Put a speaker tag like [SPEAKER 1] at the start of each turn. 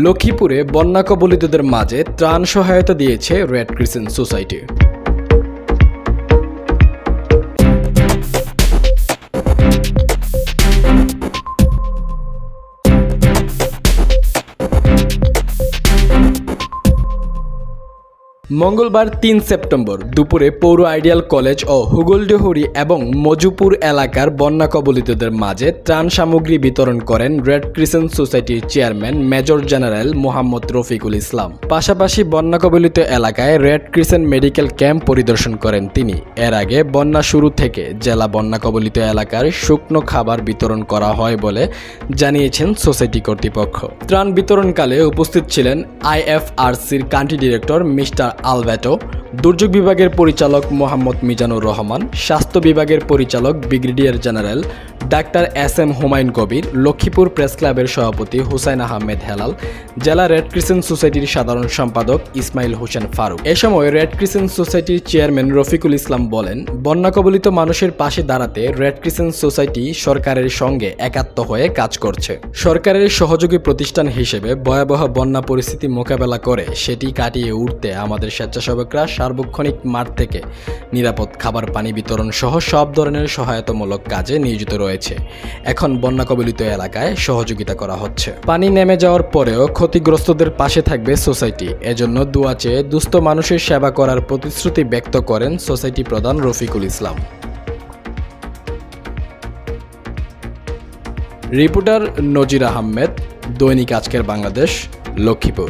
[SPEAKER 1] লক্ষ্মীপুরে বন্যা কবলিতদের মাঝে ত্রাণ সহায়তা দিয়েছে রেড ক্রিসেন্ট সোসাইটি। মঙ্গলবার ৩ সেপ্টেম্বর দুপুরে পৌর আইডিয়াল কলেজ ও হুগলডহরি এবং মজুপুর এলাকার বন্যা কবলিতদের মাঝে ত্রাণ সামগ্রী বিতরণ করেন রেড ক্রিসেন্ট সোসাইটির chairman major general Mohammad Rafiqul Islam. পাশাপাশি বন্যা কবলিত এলাকায় রেড ক্রিসেন্ট মেডিকেল ক্যাম্প পরিদর্শন করেন তিনি। এর আগে বন্যা শুরু থেকে জেলা বন্যা কবলিত এলাকার শুকনো খাবার বিতরণ করা হয় বলে জানিয়েছেন সোসাইটি কর্তৃপক্ষ। ত্রাণ বিতরণকালে উপস্থিত ছিলেন আইএফআরসির কান্ট্রি ডিরেক্টর মিস্টার আলবেটো, দুর্যোগ বিভাগের পরিচালক মোহাম্মদ মিজানুর রহমান, স্বাস্থ্য বিভাগের পরিচালক brigadier general doctor S M. Humayun Kabir, Lakshmipur press ক্লাবের সভাপতি হুসাইন আহমেদ হেলাল, জেলা রেড ক্রিসেন্ট সোসাইটির সাধারণ সম্পাদক ইসমাইল হোসেন ফারুক। এ সময় রেড ক্রিসেন্ট সোসাইটির চেয়ারম্যান রফিকুল ইসলাম বলেন, বন্যা কবলিত মানুষের পাশে দাঁড়াতে রেড ক্রিসেন্ট সোসাইটি সরকারের সঙ্গে একাত্ম হয়ে কাজ করছে। সরকারের সহযোগী প্রতিষ্ঠান হিসেবে ভয়াবহ বন্যা পরিস্থিতি মোকাবেলা করে সেটি কাটিয়ে উঠতে আমাদের স্বেচ্ছাসেবকরা সার্বক্ষণিক মাঠ থেকে নিরাপদ খাবার পানি বিতরণ সহ সব ধরনের সহায়তামূলক কাজে নিয়োজিত রয়েছে। এখন বন্যা কবলিত এলাকায় সহযোগিতা করা হচ্ছে। পানি নেমে যাওয়ার পরেও ক্ষতিগ্রস্তদের পাশে থাকবে সোসাইটি। এজন্য দোয়া চেয়ে দুস্থ মানুষের সেবা করার প্রতিশ্রুতি ব্যক্ত করেন সোসাইটি প্রধান রফিকুল ইসলাম। রিপোর্টার নজির আহমেদ, দৈনিক আজকের বাংলাদেশ, লক্ষ্মীপুর।